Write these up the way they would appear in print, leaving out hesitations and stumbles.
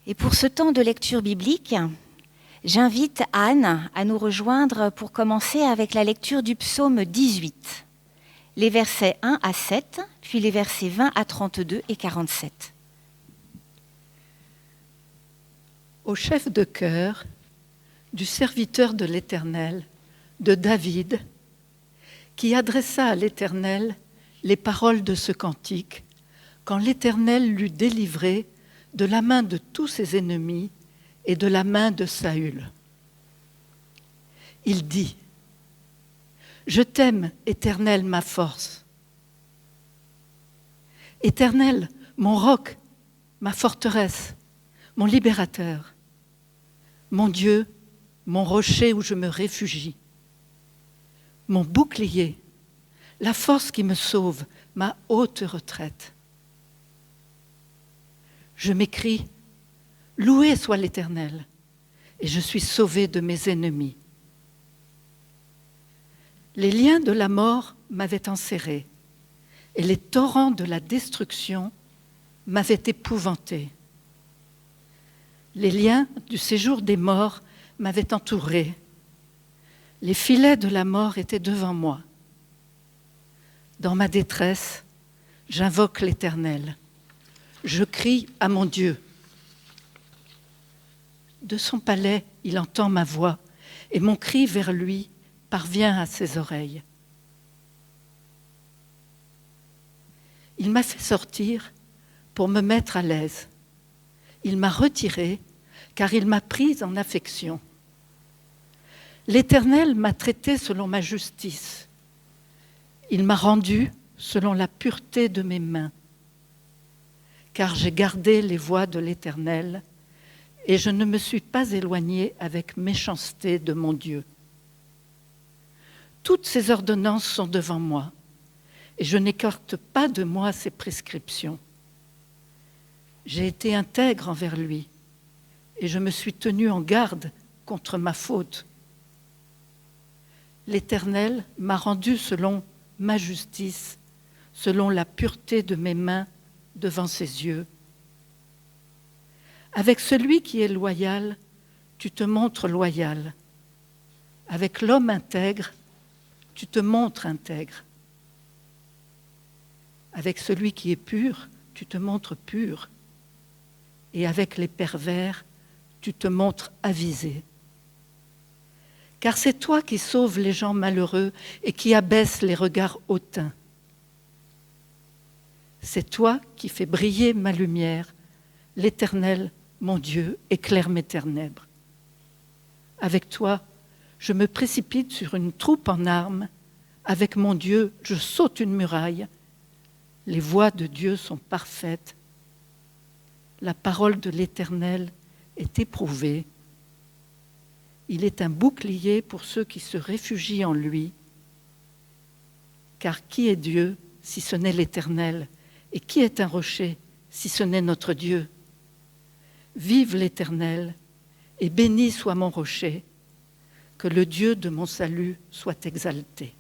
Et pour ce temps de lecture biblique, j'invite Anne à nous rejoindre pour commencer avec la lecture du psaume 18, les versets 1 à 7, puis les versets 20 à 32 et 47. Au chef de chœur du serviteur de l'Éternel, de David, qui adressa à l'Éternel les paroles de ce cantique, quand l'Éternel l'eut délivré de la main de tous ses ennemis et de la main de Saül. Il dit : Je t'aime, Éternel, ma force. Éternel, mon roc, ma forteresse, mon libérateur, mon Dieu, mon rocher où je me réfugie, mon bouclier, la force qui me sauve, ma haute retraite. Je m'écrie : Loué soit l'Éternel, et je suis sauvé de mes ennemis. Les liens de la mort m'avaient enserré, et les torrents de la destruction m'avaient épouvanté. Les liens du séjour des morts m'avaient entouré. Les filets de la mort étaient devant moi. Dans ma détresse, j'invoque l'Éternel. Je crie à mon Dieu. De son palais, il entend ma voix, et mon cri vers lui parvient à ses oreilles. Il m'a fait sortir pour me mettre à l'aise. Il m'a retiré, car il m'a prise en affection. L'Éternel m'a traité selon ma justice. Il m'a rendu selon la pureté de mes mains. Car j'ai gardé les voies de l'Éternel, et je ne me suis pas éloigné avec méchanceté de mon Dieu. Toutes ses ordonnances sont devant moi, et je n'écarte pas de moi ses prescriptions. J'ai été intègre envers lui, et je me suis tenu en garde contre ma faute. L'Éternel m'a rendu selon ma justice, selon la pureté de mes mains devant ses yeux. Avec celui qui est loyal, tu te montres loyal. Avec l'homme intègre, tu te montres intègre. Avec celui qui est pur, tu te montres pur. Et avec les pervers, tu te montres avisé. Car c'est toi qui sauves les gens malheureux et qui abaisses les regards hautains. C'est toi qui fais briller ma lumière. L'Éternel, mon Dieu, éclaire mes ténèbres. Avec toi, je me précipite sur une troupe en armes. Avec mon Dieu, je saute une muraille. Les voies de Dieu sont parfaites. La parole de l'Éternel est éprouvée. Il est un bouclier pour ceux qui se réfugient en lui. Car qui est Dieu si ce n'est l'Éternel ? Et qui est un rocher si ce n'est notre Dieu ? Vive l'Éternel, et béni soit mon rocher, que le Dieu de mon salut soit exalté.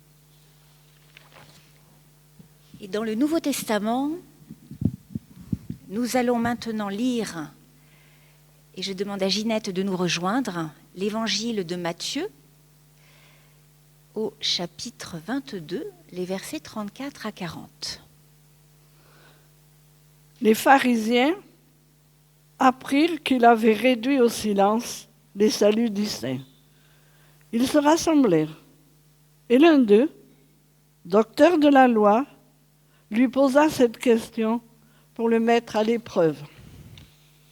Et dans le Nouveau Testament, nous allons maintenant lire, et je demande à Ginette de nous rejoindre, l'Évangile de Matthieu, au chapitre 22, les versets 34 à 40. Les pharisiens apprirent qu'il avait réduit au silence les Sadducéens. Ils se rassemblèrent, et l'un d'eux, docteur de la loi, lui posa cette question pour le mettre à l'épreuve.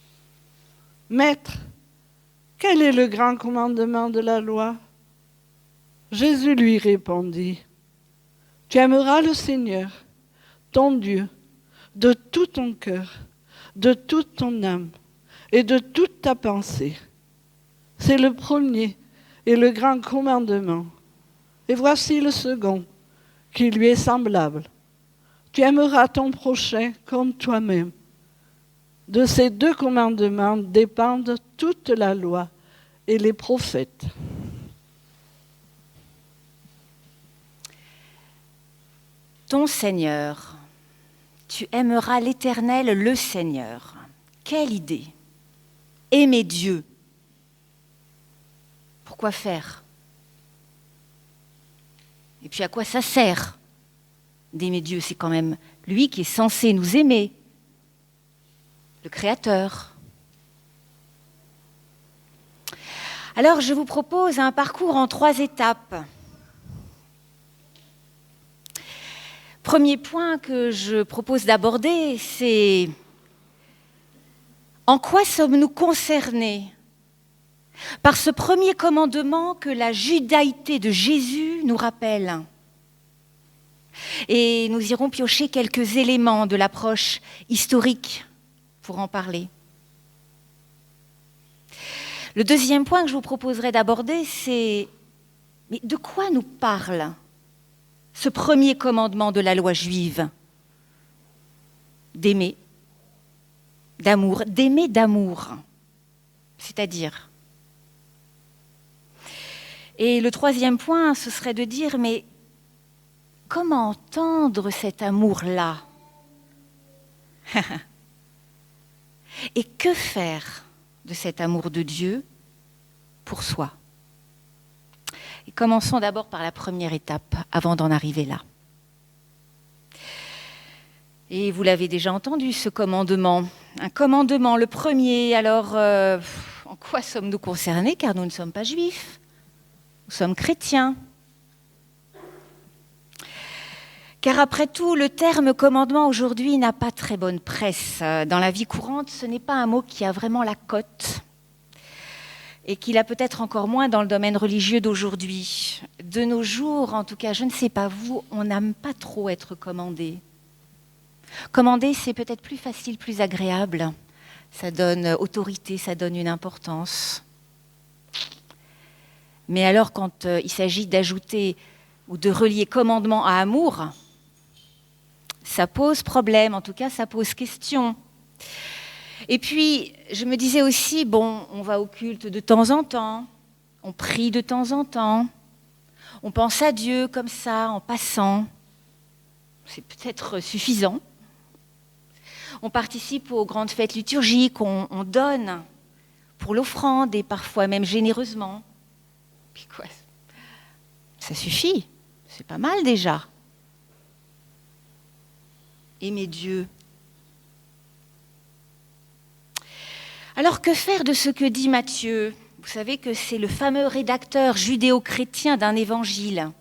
« Maître, quel est le grand commandement de la loi ?» Jésus lui répondit : « Tu aimeras le Seigneur, ton Dieu, de tout ton cœur, de toute ton âme et de toute ta pensée. C'est le premier et le grand commandement. Et voici le second, qui lui est semblable. Tu aimeras ton prochain comme toi-même. De ces deux commandements dépendent toute la loi et les prophètes. » Ton Seigneur, tu aimeras l'Éternel, le Seigneur. Quelle idée! aimer Dieu. Pourquoi faire? Et puis à quoi ça sert d'aimer Dieu? C'est quand même lui qui est censé nous aimer, le Créateur. Alors je vous propose un parcours en 3 étapes. Premier point que je propose d'aborder, c'est en quoi sommes-nous concernés par ce premier commandement que la judaïté de Jésus nous rappelle. Et nous irons piocher quelques éléments de l'approche historique pour en parler. Le deuxième point que je vous proposerai d'aborder, c'est mais de quoi nous parle ce premier commandement de la loi juive? D'aimer, d'amour, d'aimer d'amour, c'est-à-dire. Et le troisième point, ce serait de dire, mais comment entendre cet amour-là? Et que faire de cet amour de Dieu pour soi? Et commençons d'abord par la première étape, avant d'en arriver là. Et vous l'avez déjà entendu, ce commandement. Un commandement, le premier. Alors, en quoi sommes-nous concernés? Car nous ne sommes pas juifs. Nous sommes chrétiens. Car après tout, le terme commandement aujourd'hui n'a pas très bonne presse. Dans la vie courante, ce n'est pas un mot qui a vraiment la cote et qu'il a peut-être encore moins dans le domaine religieux d'aujourd'hui. De nos jours, en tout cas, je ne sais pas vous, on n'aime pas trop être commandé. Commander, c'est peut-être plus facile, plus agréable. Ça donne autorité, ça donne une importance. Mais alors, quand il s'agit d'ajouter ou de relier commandement à amour, ça pose problème, en tout cas, ça pose question. Et puis, je me disais aussi, bon, on va au culte de temps en temps, on prie de temps en temps, on pense à Dieu comme ça, en passant. C'est peut-être suffisant. On participe aux grandes fêtes liturgiques, on donne pour l'offrande et parfois même généreusement. Puis quoi? Ça suffit, c'est pas mal déjà. Aimer Dieu. Alors que faire de ce que dit Matthieu? Vous savez que c'est le fameux rédacteur judéo-chrétien d'un évangile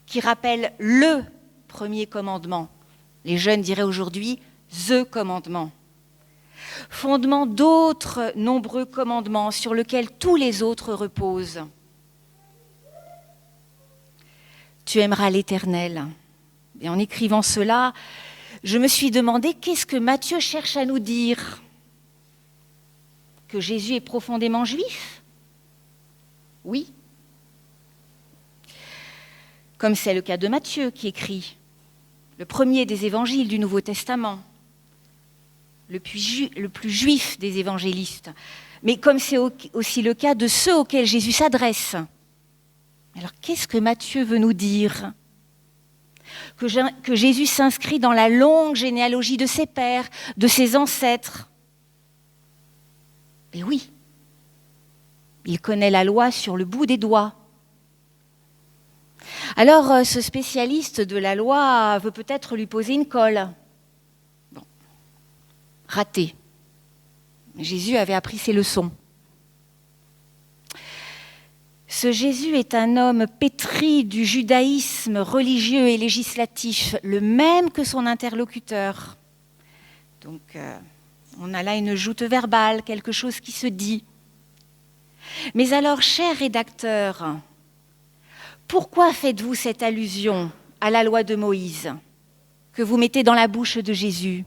qui rappelle le premier commandement. Les jeunes diraient aujourd'hui the commandement. Fondement d'autres nombreux commandements sur lesquels tous les autres reposent. Tu aimeras l'Éternel. Et en écrivant cela, je me suis demandé qu'est-ce que Matthieu cherche à nous dire? Que Jésus est profondément juif? Oui. Comme c'est le cas de Matthieu qui écrit le premier des évangiles du Nouveau Testament, le plus juif des évangélistes, mais comme c'est aussi le cas de ceux auxquels Jésus s'adresse. Alors qu'est-ce que Matthieu veut nous dire? Que Jésus s'inscrit dans la longue généalogie de ses pères, de ses ancêtres. Et oui, il connaît la loi sur le bout des doigts. Alors, ce spécialiste de la loi veut peut-être lui poser une colle. Bon, raté. Jésus avait appris ses leçons. Ce Jésus est un homme pétri du judaïsme religieux et législatif, le même que son interlocuteur. Donc, on a là une joute verbale, quelque chose qui se dit. Mais alors, cher rédacteur, pourquoi faites-vous cette allusion à la loi de Moïse que vous mettez dans la bouche de Jésus?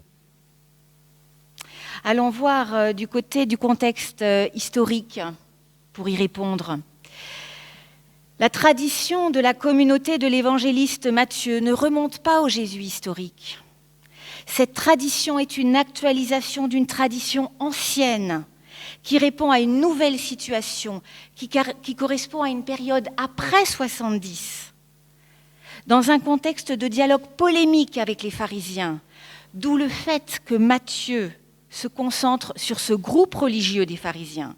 Allons voir du côté du contexte historique pour y répondre. La tradition de la communauté de l'évangéliste Matthieu ne remonte pas au Jésus historique. Cette tradition est une actualisation d'une tradition ancienne qui répond à une nouvelle situation, qui correspond à une période après 70, dans un contexte de dialogue polémique avec les pharisiens, d'où le fait que Matthieu se concentre sur ce groupe religieux des pharisiens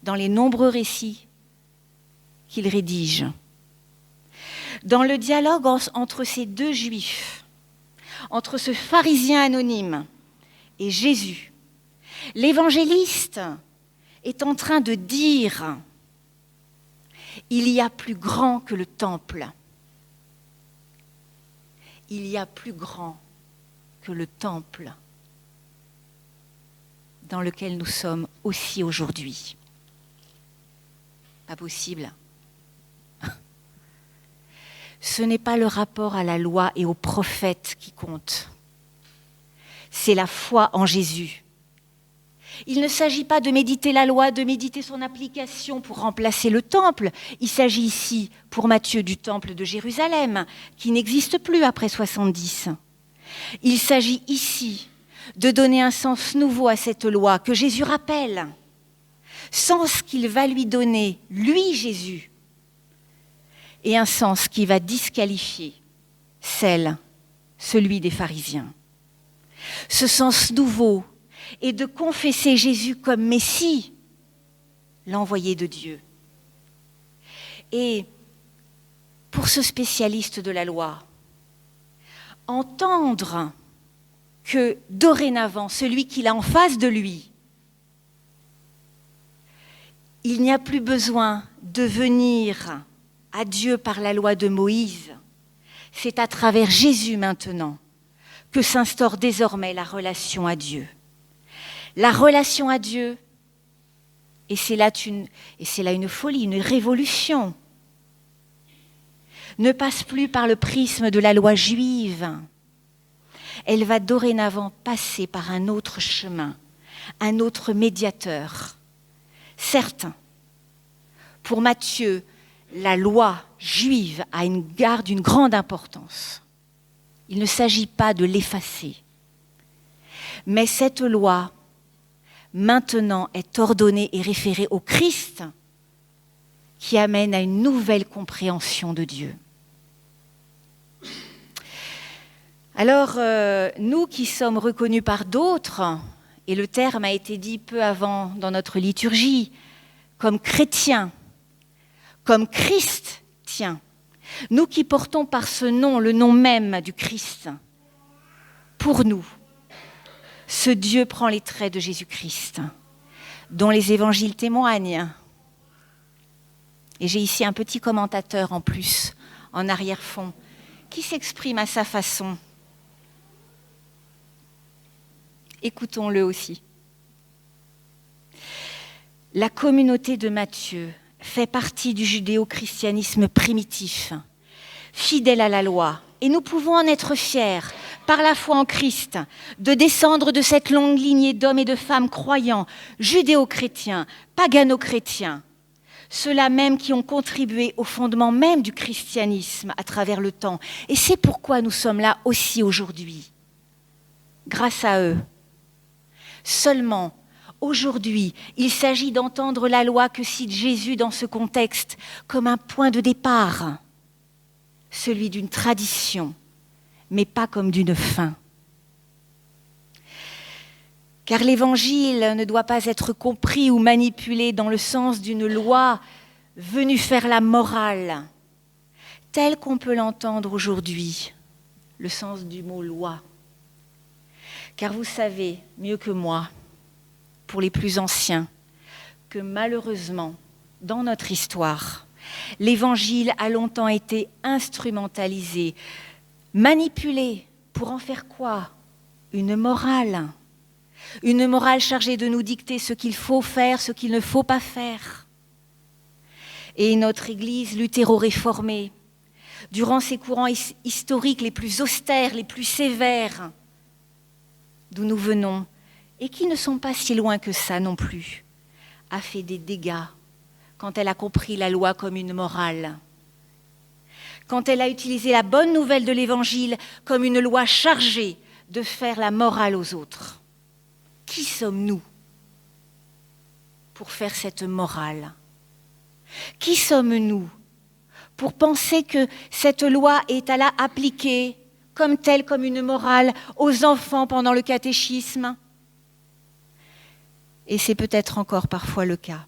dans les nombreux récits qu'il rédige. Dans le dialogue entre ces deux juifs, entre ce pharisien anonyme et Jésus, l'évangéliste est en train de dire « Il y a plus grand que le temple. Il y a plus grand que le temple dans lequel nous sommes aussi aujourd'hui. » Pas possible. Ce n'est pas le rapport à la loi et aux prophètes qui compte. C'est la foi en Jésus. Il ne s'agit pas de méditer la loi, de méditer son application pour remplacer le temple. Il s'agit ici, pour Matthieu, du temple de Jérusalem, qui n'existe plus après 70. Il s'agit ici de donner un sens nouveau à cette loi que Jésus rappelle, sens qu'il va lui donner, lui Jésus, et un sens qui va disqualifier celui des pharisiens. Ce sens nouveau est de confesser Jésus comme Messie, l'envoyé de Dieu. Et pour ce spécialiste de la loi, entendre que dorénavant, celui qu'il a en face de lui, il n'y a plus besoin de venir à Dieu par la loi de Moïse. C'est à travers Jésus maintenant que s'instaure désormais la relation à Dieu. La relation à Dieu, et c'est là une folie, une révolution, ne passe plus par le prisme de la loi juive. Elle va dorénavant passer par un autre chemin, un autre médiateur. Certes, pour Matthieu, la loi juive a une grande importance. Il ne s'agit pas de l'effacer. Mais cette loi, maintenant, est ordonnée et référée au Christ, qui amène à une nouvelle compréhension de Dieu. Alors, nous qui sommes reconnus par d'autres, et le terme a été dit peu avant dans notre liturgie, comme chrétiens, comme chrétiens, nous qui portons par ce nom le nom même du Christ, pour nous, ce Dieu prend les traits de Jésus-Christ, dont les évangiles témoignent. Et j'ai ici un petit commentateur en plus, en arrière-fond, qui s'exprime à sa façon. Écoutons-le aussi. La communauté de Matthieu fait partie du judéo-christianisme primitif, fidèle à la loi, et nous pouvons en être fiers, par la foi en Christ, de descendre de cette longue lignée d'hommes et de femmes croyants, judéo-chrétiens, pagano-chrétiens, ceux-là même qui ont contribué au fondement même du christianisme à travers le temps. Et c'est pourquoi nous sommes là aussi aujourd'hui, grâce à eux. Seulement, aujourd'hui, il s'agit d'entendre la loi que cite Jésus dans ce contexte comme un point de départ, celui d'une tradition, mais pas comme d'une fin. Car l'Évangile ne doit pas être compris ou manipulé dans le sens d'une loi venue faire la morale, telle qu'on peut l'entendre aujourd'hui, le sens du mot « loi ». Car vous savez mieux que moi, pour les plus anciens, que malheureusement, dans notre histoire, l'Évangile a longtemps été instrumentalisé, manipulé, pour en faire quoi ? Une morale chargée de nous dicter ce qu'il faut faire, ce qu'il ne faut pas faire. Et notre Église luthéro-réformée, durant ces courants historiques les plus austères, les plus sévères, d'où nous venons, et qui ne sont pas si loin que ça non plus, a fait des dégâts quand elle a compris la loi comme une morale, quand elle a utilisé la bonne nouvelle de l'Évangile comme une loi chargée de faire la morale aux autres. Qui sommes-nous pour faire cette morale ? Qui sommes-nous pour penser que cette loi est à la appliquer comme telle, comme une morale, aux enfants pendant le catéchisme, Et c'est peut-être encore parfois le cas.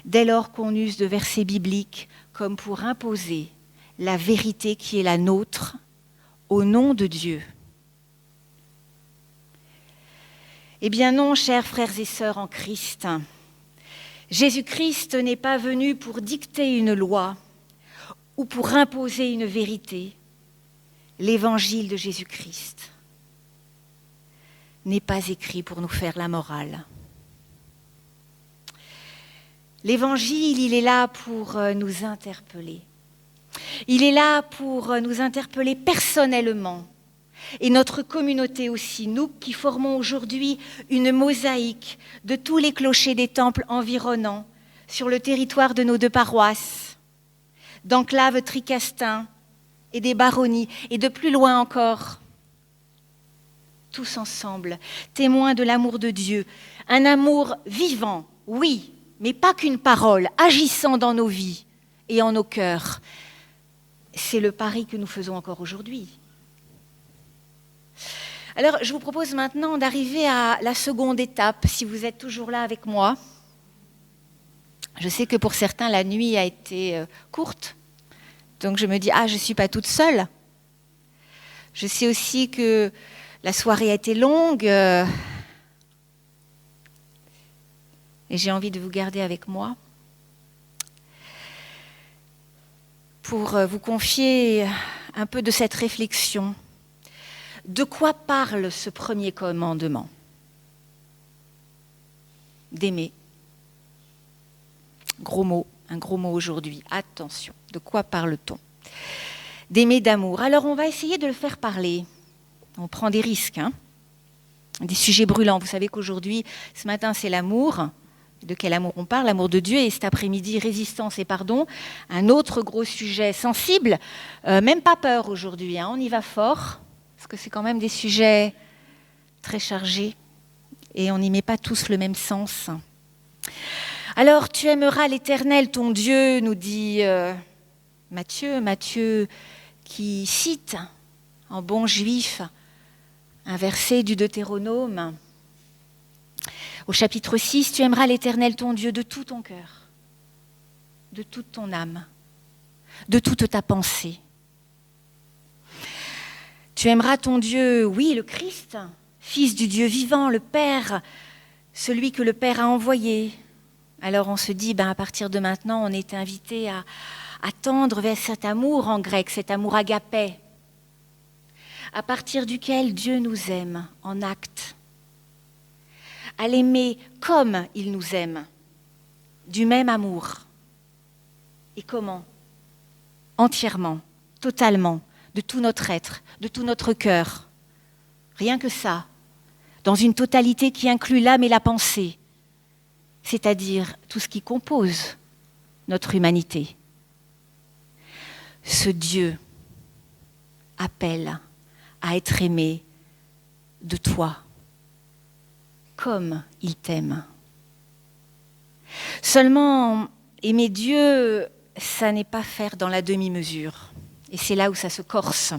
Dès lors qu'on use de versets bibliques comme pour imposer la vérité qui est la nôtre au nom de Dieu. Eh bien non, chers frères et sœurs en Christ, Jésus-Christ n'est pas venu pour dicter une loi ou pour imposer une vérité. L'évangile de Jésus-Christ n'est pas écrit pour nous faire la morale. L'évangile, il est là pour nous interpeller. Il est là pour nous interpeller personnellement. Et notre communauté aussi, nous qui formons aujourd'hui une mosaïque de tous les clochers des temples environnants sur le territoire de nos 2 paroisses, d'Enclave Tricastin et des Baronnies, et de plus loin encore, tous ensemble, témoins de l'amour de Dieu, un amour vivant, oui, mais pas qu'une parole, agissant dans nos vies et en nos cœurs. C'est le pari que nous faisons encore aujourd'hui. Alors, je vous propose maintenant d'arriver à la seconde étape, si vous êtes toujours là avec moi. Je sais que pour certains, la nuit a été courte, donc je me dis, je ne suis pas toute seule. Je sais aussi que la soirée a été longue et j'ai envie de vous garder avec moi pour vous confier un peu de cette réflexion. De quoi parle ce premier commandement ? D'aimer. Gros mot, un gros mot aujourd'hui. Attention, de quoi parle-t-on ? D'aimer, d'amour. Alors on va essayer de le faire parler. On prend des risques, des sujets brûlants. Vous savez qu'aujourd'hui, ce matin, c'est l'amour. De quel amour on parle ? L'amour de Dieu. Et cet après-midi, résistance et pardon. Un autre gros sujet sensible. Même pas peur aujourd'hui. On y va fort. Parce que c'est quand même des sujets très chargés. Et on n'y met pas tous le même sens. Alors, tu aimeras l'Éternel, ton Dieu, nous dit Matthieu qui cite en bon juif un verset du Deutéronome. Au chapitre 6, tu aimeras l'Éternel, ton Dieu, de tout ton cœur, de toute ton âme, de toute ta pensée. Tu aimeras ton Dieu, oui, le Christ, Fils du Dieu vivant, le Père, celui que le Père a envoyé. Alors on se dit, à partir de maintenant, on est invité à tendre vers cet amour en grec, cet amour agapé, à partir duquel Dieu nous aime en acte, à l'aimer comme il nous aime, du même amour. Et comment ? Entièrement, totalement, de tout notre être, de tout notre cœur. Rien que ça, dans une totalité qui inclut l'âme et la pensée, c'est-à-dire tout ce qui compose notre humanité. Ce Dieu appelle à être aimé de toi, comme il t'aime. Seulement, aimer Dieu, ça n'est pas faire dans la demi-mesure. Et c'est là où ça se corse.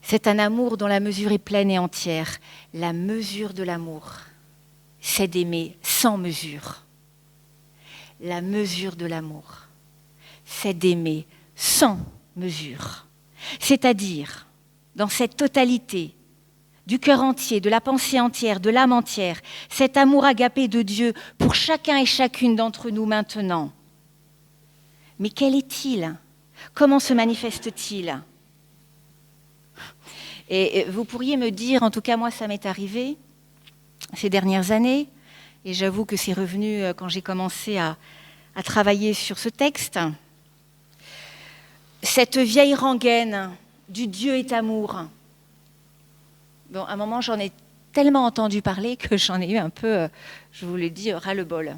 C'est un amour dont la mesure est pleine et entière. La mesure de l'amour, c'est d'aimer sans mesure. La mesure de l'amour, c'est d'aimer sans mesure. C'est-à-dire, dans cette totalité, du cœur entier, de la pensée entière, de l'âme entière, cet amour agapé de Dieu pour chacun et chacune d'entre nous maintenant. Mais quel est-il ? Comment se manifeste-t-il ? Et vous pourriez me dire, en tout cas moi ça m'est arrivé ces dernières années, et j'avoue que c'est revenu quand j'ai commencé à travailler sur ce texte, cette vieille rengaine du Dieu est amour. Bon, à un moment j'en ai tellement entendu parler que j'en ai eu un peu, je vous le dis, ras-le-bol.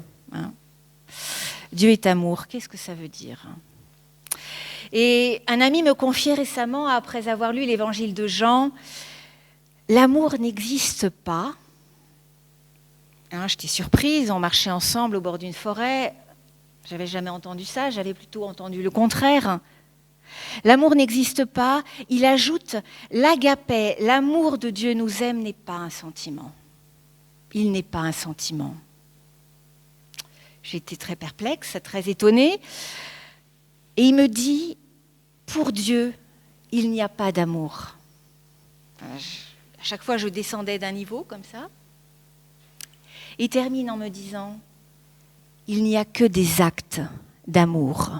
Dieu est amour, qu'est-ce que ça veut dire ? Et un ami me confiait récemment, après avoir lu l'évangile de Jean, l'amour n'existe pas. J'étais surprise, on marchait ensemble au bord d'une forêt. J'avais jamais entendu ça, j'avais plutôt entendu le contraire. L'amour n'existe pas. Il ajoute l'agapé, l'amour de Dieu nous aime n'est pas un sentiment. Il n'est pas un sentiment. J'ai été très perplexe, très étonnée. Et il me dit, pour Dieu, il n'y a pas d'amour. À chaque fois, je descendais d'un niveau comme ça. Il termine en me disant, il n'y a que des actes d'amour.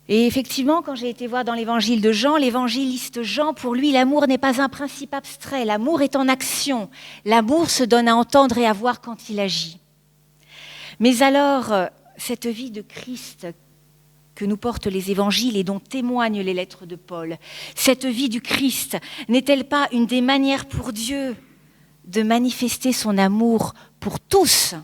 Et effectivement, quand j'ai été voir dans l'évangile de Jean, l'évangéliste Jean, pour lui, l'amour n'est pas un principe abstrait. L'amour est en action. L'amour se donne à entendre et à voir quand il agit. Mais alors, cette vie de Christ que nous portent les évangiles et dont témoignent les lettres de Paul, cette vie du Christ, n'est-elle pas une des manières pour Dieu de manifester son amour pour tous ?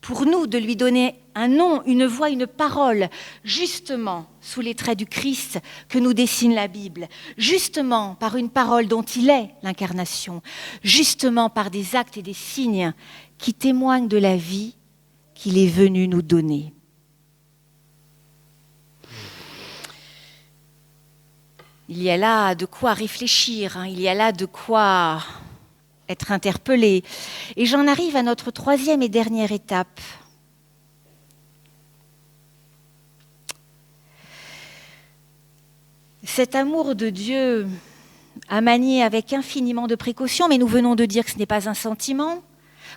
Pour nous, de lui donner un nom, une voix, une parole, justement sous les traits du Christ que nous dessine la Bible, justement par une parole dont il est l'incarnation, justement par des actes et des signes qui témoignent de la vie qu'il est venu nous donner. Il y a là de quoi réfléchir, il y a là de quoi être interpellé. Et j'en arrive à notre troisième et dernière étape. Cet amour de Dieu à manier avec infiniment de précaution, mais nous venons de dire que ce n'est pas un sentiment,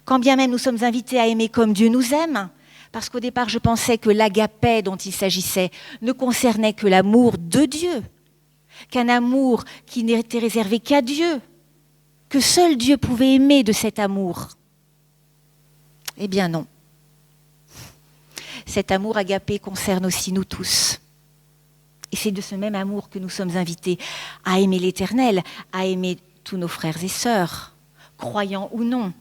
quand bien même nous sommes invités à aimer comme Dieu nous aime, parce qu'au départ je pensais que l'agapé dont il s'agissait ne concernait que l'amour de Dieu, qu'un amour qui n'était réservé qu'à Dieu, que seul Dieu pouvait aimer de cet amour. Eh bien non. Cet amour agapé concerne aussi nous tous. Et c'est de ce même amour que nous sommes invités à aimer l'Éternel, à aimer tous nos frères et sœurs, croyants ou non.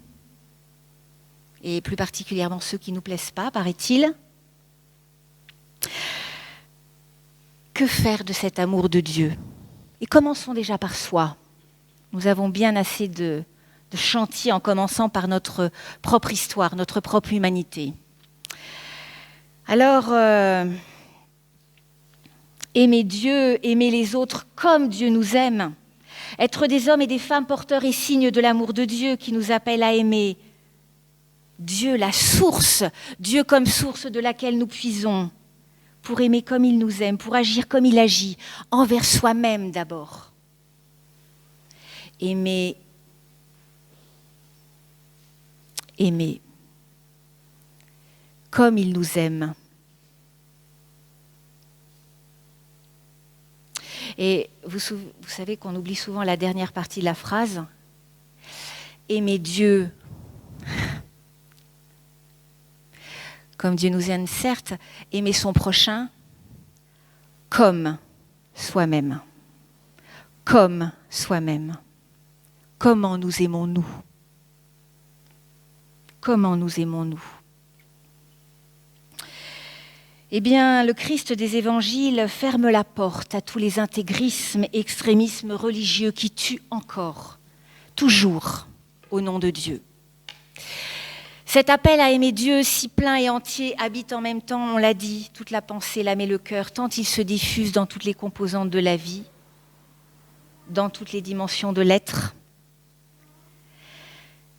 Et plus particulièrement ceux qui ne nous plaisent pas, paraît-il. Que faire de cet amour de Dieu ? Et commençons déjà par soi. Nous avons bien assez de chantier en commençant par notre propre histoire, notre propre humanité. Alors, aimer Dieu, aimer les autres comme Dieu nous aime, être des hommes et des femmes porteurs et signes de l'amour de Dieu qui nous appelle à aimer Dieu, la source, Dieu comme source de laquelle nous puisons, pour aimer comme il nous aime, pour agir comme il agit, envers soi-même d'abord. Aimer comme il nous aime. Et vous savez qu'on oublie souvent la dernière partie de la phrase. Aimer Dieu comme Dieu nous aime, certes, aimer son prochain comme soi-même. Comme soi-même. Comment nous aimons-nous ? Comment nous aimons-nous ? Eh bien, le Christ des évangiles ferme la porte à tous les intégrismes et extrémismes religieux qui tuent encore, toujours, au nom de Dieu. Cet appel à aimer Dieu si plein et entier habite en même temps, on l'a dit, toute la pensée, l'âme et le cœur, tant il se diffuse dans toutes les composantes de la vie, dans toutes les dimensions de l'être.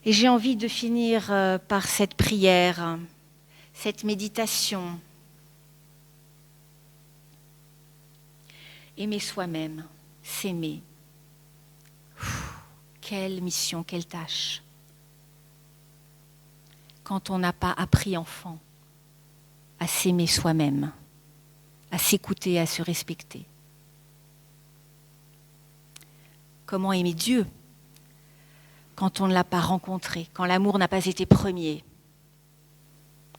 Et j'ai envie de finir par cette prière, cette méditation. Aimer soi-même, s'aimer. Quelle mission, quelle tâche. Quand on n'a pas appris enfant à s'aimer soi-même, à s'écouter, à se respecter. Comment aimer Dieu quand on ne l'a pas rencontré, quand l'amour n'a pas été premier,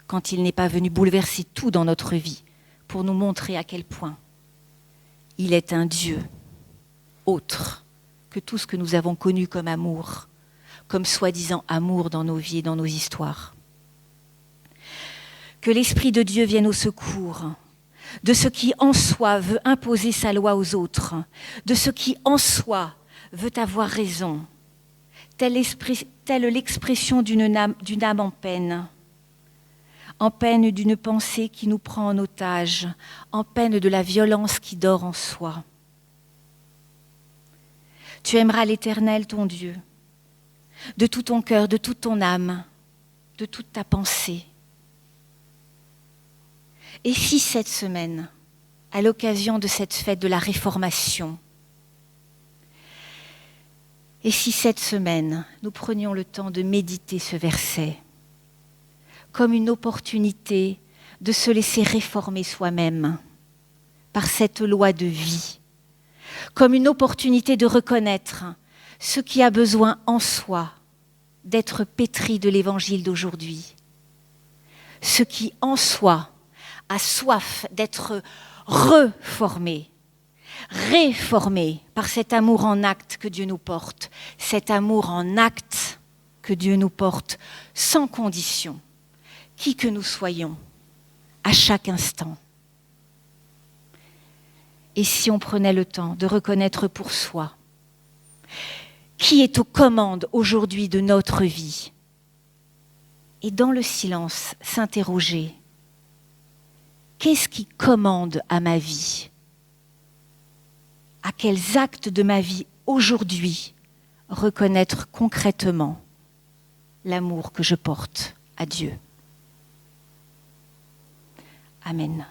quand il n'est pas venu bouleverser tout dans notre vie pour nous montrer à quel point il est un Dieu autre que tout ce que nous avons connu comme amour, comme soi-disant amour dans nos vies et dans nos histoires. Que l'Esprit de Dieu vienne au secours de ce qui en soi veut imposer sa loi aux autres, de ce qui en soi veut avoir raison, telle l'expression d'une âme en peine, en peine d'une pensée qui nous prend en otage, en peine de la violence qui dort en soi. Tu aimeras l'Éternel, ton Dieu, de tout ton cœur, de toute ton âme, de toute ta pensée. Et si cette semaine, à l'occasion de cette fête de la Réformation, et si cette semaine, nous prenions le temps de méditer ce verset comme une opportunité de se laisser réformer soi-même par cette loi de vie, comme une opportunité de reconnaître ce qui a besoin en soi d'être pétri de l'évangile d'aujourd'hui, ce qui en soi a soif d'être reformé, réformé par cet amour en acte que Dieu nous porte, cet amour en acte que Dieu nous porte sans condition, qui que nous soyons, à chaque instant. Et si on prenait le temps de reconnaître pour soi qui est aux commandes aujourd'hui de notre vie, et dans le silence s'interroger, qu'est-ce qui commande à ma vie? À quels actes de ma vie aujourd'hui reconnaître concrètement l'amour que je porte à Dieu? Amen.